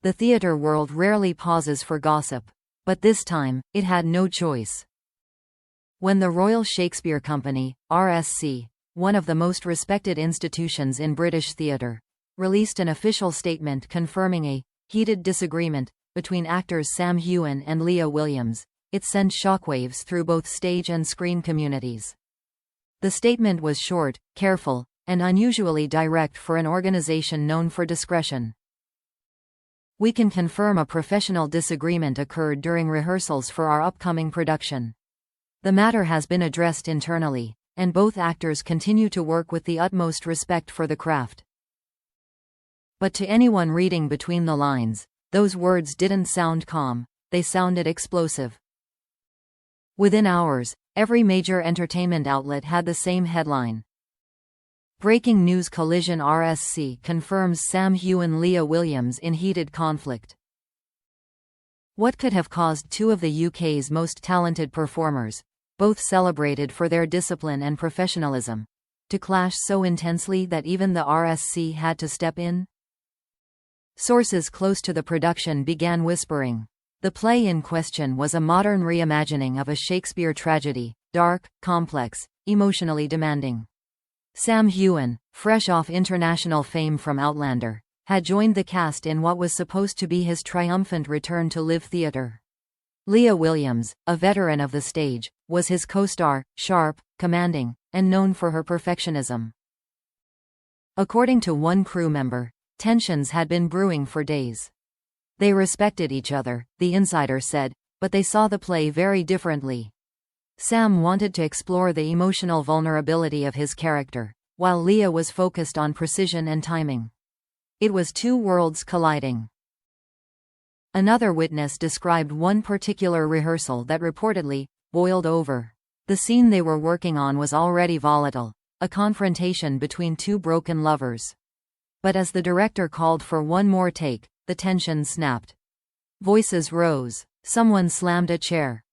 The theatre world rarely pauses for gossip. But this time, it had no choice. When the Royal Shakespeare Company, RSC, one of the most respected institutions in British theatre, released an official statement confirming a heated disagreement between actors Sam Heughan and Lia Williams, it sent shockwaves through both stage and screen communities. The statement was short, careful, and unusually direct for an organization known for discretion. "We can confirm a professional disagreement occurred during rehearsals for our upcoming production. The matter has been addressed internally, and both actors continue to work with the utmost respect for the craft." But to anyone reading between the lines, those words didn't sound calm, they sounded explosive. Within hours, every major entertainment outlet had the same headline. Breaking news: collision, RSC confirms Sam Heughan Lia Williams in heated conflict. What could have caused two of the UK's most talented performers, both celebrated for their discipline and professionalism, to clash so intensely that even the RSC had to step in? Sources close to the production began whispering. The play in question was a modern reimagining of a Shakespeare tragedy, dark, complex, emotionally demanding. Sam Heughan, fresh off international fame from Outlander, had joined the cast in what was supposed to be his triumphant return to live theatre. Lia Williams, a veteran of the stage, was his co-star, sharp, commanding, and known for her perfectionism. According to one crew member, tensions had been brewing for days. They respected each other, the insider said, but they saw the play very differently. Sam wanted to explore the emotional vulnerability of his character, while Lia was focused on precision and timing. It was two worlds colliding. Another witness described one particular rehearsal that reportedly boiled over. The scene they were working on was already volatile, a confrontation between two broken lovers. But as the director called for one more take, the tension snapped. Voices rose. Someone slammed a chair.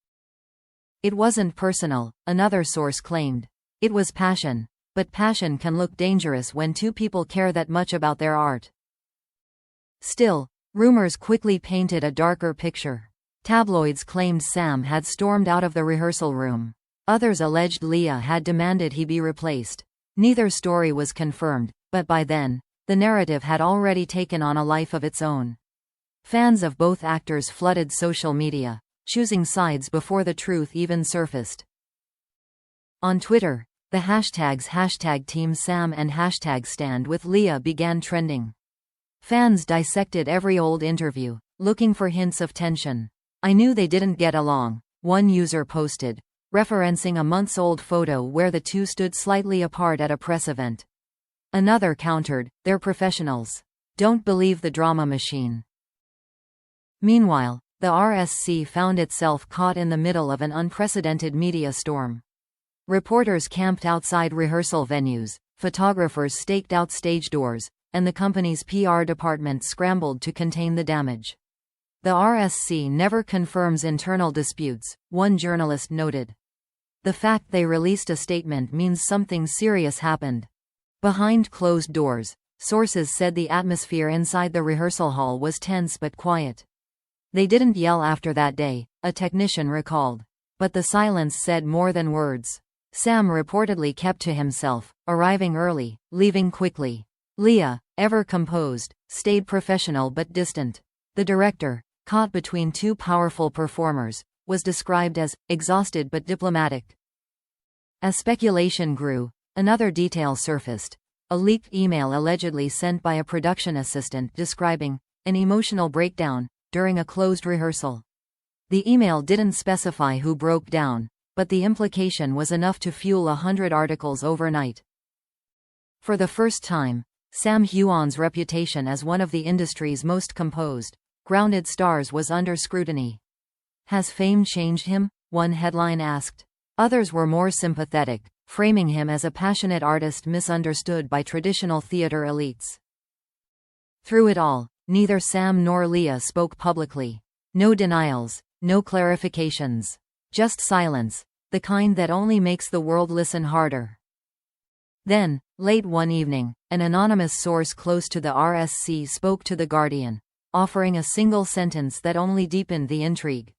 It wasn't personal, another source claimed. It was passion. But passion can look dangerous when two people care that much about their art. Still, rumors quickly painted a darker picture. Tabloids claimed Sam had stormed out of the rehearsal room. Others alleged Lia had demanded he be replaced. Neither story was confirmed, but by then, the narrative had already taken on a life of its own. Fans of both actors flooded social media, choosing sides before the truth even surfaced. On Twitter, the hashtags #TeamSam and #StandWithLia began trending. Fans dissected every old interview, looking for hints of tension. "I knew they didn't get along," one user posted, referencing a months-old photo where the two stood slightly apart at a press event. Another countered, "They're professionals. Don't believe the drama machine." Meanwhile, the RSC found itself caught in the middle of an unprecedented media storm. Reporters camped outside rehearsal venues, photographers staked out stage doors, and the company's PR department scrambled to contain the damage. The RSC never confirms internal disputes, one journalist noted. The fact they released a statement means something serious happened. Behind closed doors, sources said the atmosphere inside the rehearsal hall was tense but quiet. "They didn't yell after that day," a technician recalled. But the silence said more than words. Sam reportedly kept to himself, arriving early, leaving quickly. Lia, ever composed, stayed professional but distant. The director, caught between two powerful performers, was described as exhausted but diplomatic. As speculation grew, another detail surfaced. A leaked email allegedly sent by a production assistant describing an emotional breakdown during a closed rehearsal. The email didn't specify who broke down, but the implication was enough to fuel 100 articles overnight. For the first time, Sam Heughan's reputation as one of the industry's most composed, grounded stars was under scrutiny. "Has fame changed him?" one headline asked. Others were more sympathetic, framing him as a passionate artist misunderstood by traditional theater elites. Through it all, neither Sam nor Lia spoke publicly. No denials, no clarifications. Just silence, the kind that only makes the world listen harder. Then, late one evening, an anonymous source close to the RSC spoke to The Guardian. offering a single sentence that only deepened the intrigue.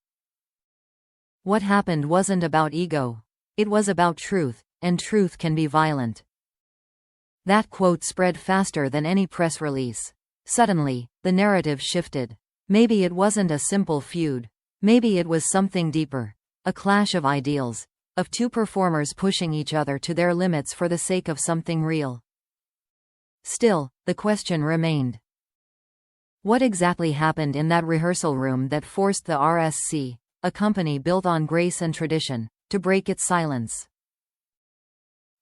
What happened wasn't about ego. It was about truth, and truth can be violent. That quote spread faster than any press release. Suddenly, the narrative shifted. Maybe it wasn't a simple feud. Maybe it was something deeper. A clash of ideals. Of two performers pushing each other to their limits for the sake of something real. Still, the question remained. What exactly happened in that rehearsal room that forced the RSC, a company built on grace and tradition, to break its silence?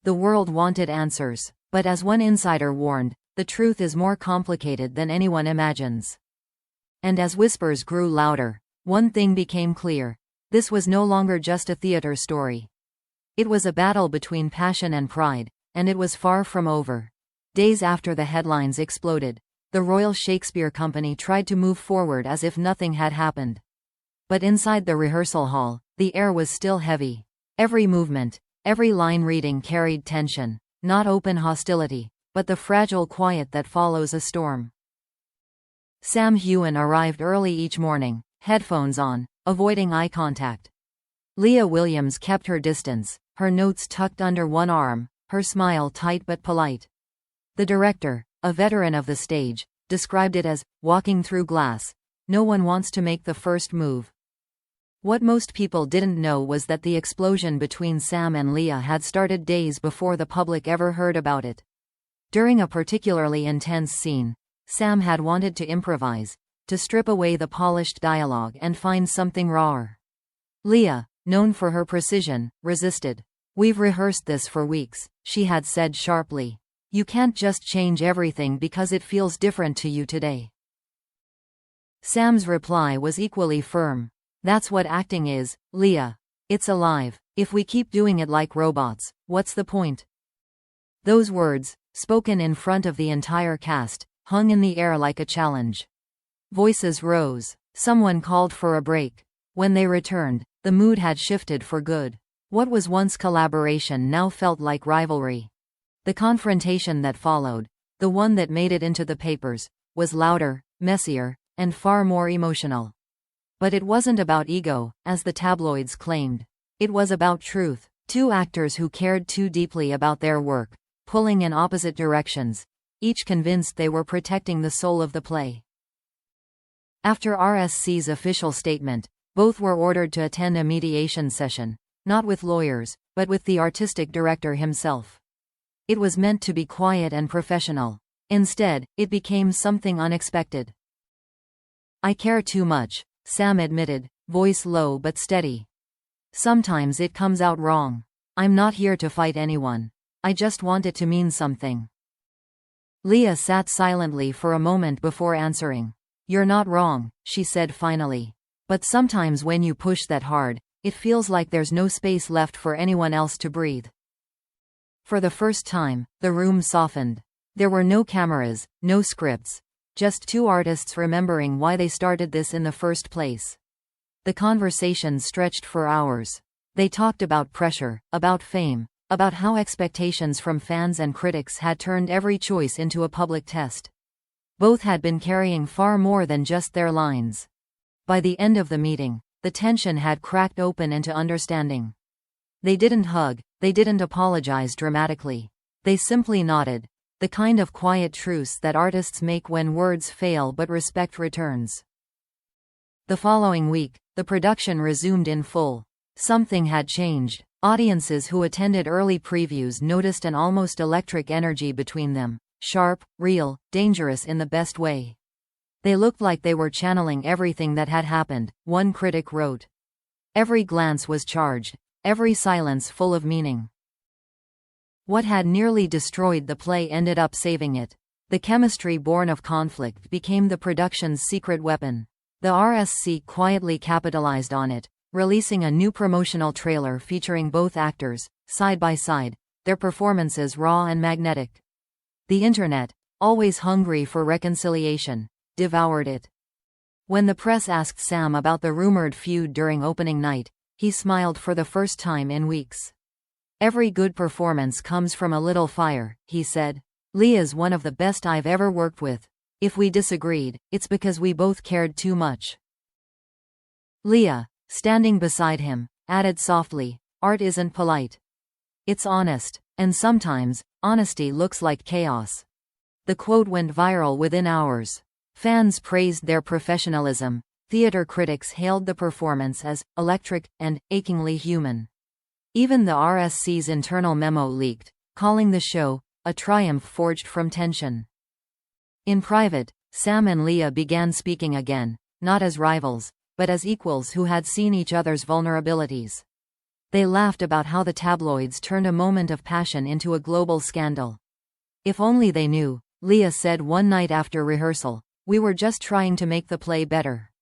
The world wanted answers, but as one insider warned, the truth is more complicated than anyone imagines. And as whispers grew louder, one thing became clear. This was no longer just a theater story. It was a battle between passion and pride, and it was far from over. Days after the headlines exploded, the Royal Shakespeare Company tried to move forward as if nothing had happened. But inside the rehearsal hall, the air was still heavy. Every movement, every line reading carried tension, not open hostility, but the fragile quiet that follows a storm. Sam Heughan arrived early each morning, headphones on, avoiding eye contact. Lia Williams kept her distance, her notes tucked under one arm, her smile tight but polite. The director, a veteran of the stage, described it as walking through glass. No one wants to make the first move. What most people didn't know was that the explosion between Sam and Lia had started days before the public ever heard about it. During a particularly intense scene, Sam had wanted to improvise, to strip away the polished dialogue and find something rawer. Lia, known for her precision, resisted. "We've rehearsed this for weeks," she had said sharply. "You can't just change everything because it feels different to you today." Sam's reply was equally firm. "That's what acting is, Lia. It's alive. If we keep doing it like robots, what's the point?" Those words, spoken in front of the entire cast, hung in the air like a challenge. Voices rose. Someone called for a break. When they returned, the mood had shifted for good. What was once collaboration now felt like rivalry. The confrontation that followed, the one that made it into the papers, was louder, messier, and far more emotional. But it wasn't about ego, as the tabloids claimed. It was about truth. Two actors who cared too deeply about their work, pulling in opposite directions, each convinced they were protecting the soul of the play. After RSC's official statement, both were ordered to attend a mediation session, not with lawyers, but with the artistic director himself. It was meant to be quiet and professional. Instead, it became something unexpected. "I care too much," Sam admitted, voice low but steady. "Sometimes it comes out wrong. I'm not here to fight anyone. I just want it to mean something." Lia sat silently for a moment before answering. "You're not wrong," she said finally. "But sometimes when you push that hard, it feels like there's no space left for anyone else to breathe." For the first time, the room softened. There were no cameras, no scripts. Just two artists remembering why they started this in the first place. The conversation stretched for hours. They talked about pressure, about fame, about how expectations from fans and critics had turned every choice into a public test. Both had been carrying far more than just their lines. By the end of the meeting, the tension had cracked open into understanding. They didn't hug, they didn't apologize dramatically. They simply nodded, the kind of quiet truce that artists make when words fail but respect returns. The following week, the production resumed in full. Something had changed. Audiences who attended early previews noticed an almost electric energy between them, sharp, real, dangerous in the best way. "They looked like they were channeling everything that had happened," one critic wrote. "Every glance was charged, every silence full of meaning." What had nearly destroyed the play ended up saving it. The chemistry born of conflict became the production's secret weapon. The RSC quietly capitalized on it, releasing a new promotional trailer featuring both actors, side by side, their performances raw and magnetic. The internet, always hungry for reconciliation, devoured it. When the press asked Sam about the rumored feud during opening night, he smiled for the first time in weeks. "Every good performance comes from a little fire," he said. "Lia's one of the best I've ever worked with. If we disagreed, it's because we both cared too much. Lia, standing beside him, added softly, art isn't polite. It's honest, and sometimes, honesty looks like chaos. The quote went viral within hours. Fans praised their professionalism, theater critics hailed the performance as electric and achingly human. Even the RSC's internal memo leaked, calling the show a triumph forged from tension. In private, Sam and Lia began speaking again, not as rivals, but as equals who had seen each other's vulnerabilities. They laughed about how the tabloids turned a moment of passion into a global scandal. If only they knew, Lia said one night after rehearsal, we were just trying to make the play better.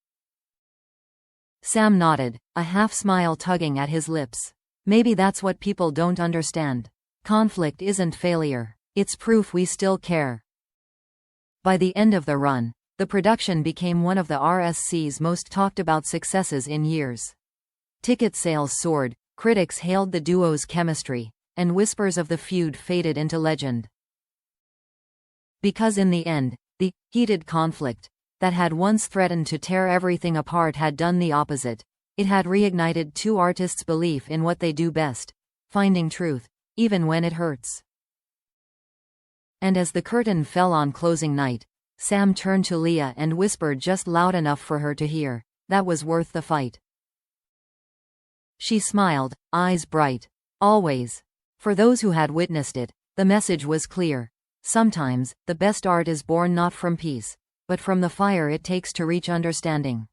Sam nodded, a half-smile tugging at his lips. Maybe that's what people don't understand. Conflict isn't failure. It's proof we still care. By the end of the run, the production became one of the RSC's most talked-about successes in years. Ticket sales soared, critics hailed the duo's chemistry, and whispers of the feud faded into legend. Because in the end, the heated conflict that had once threatened to tear everything apart had done the opposite. It had reignited two artists' belief in what they do best, finding truth, even when it hurts. And as the curtain fell on closing night, Sam turned to Lia and whispered just loud enough for her to hear, that was worth the fight. She smiled, eyes bright. Always. For those who had witnessed it, the message was clear. Sometimes, the best art is born not from peace, but from the fire it takes to reach understanding.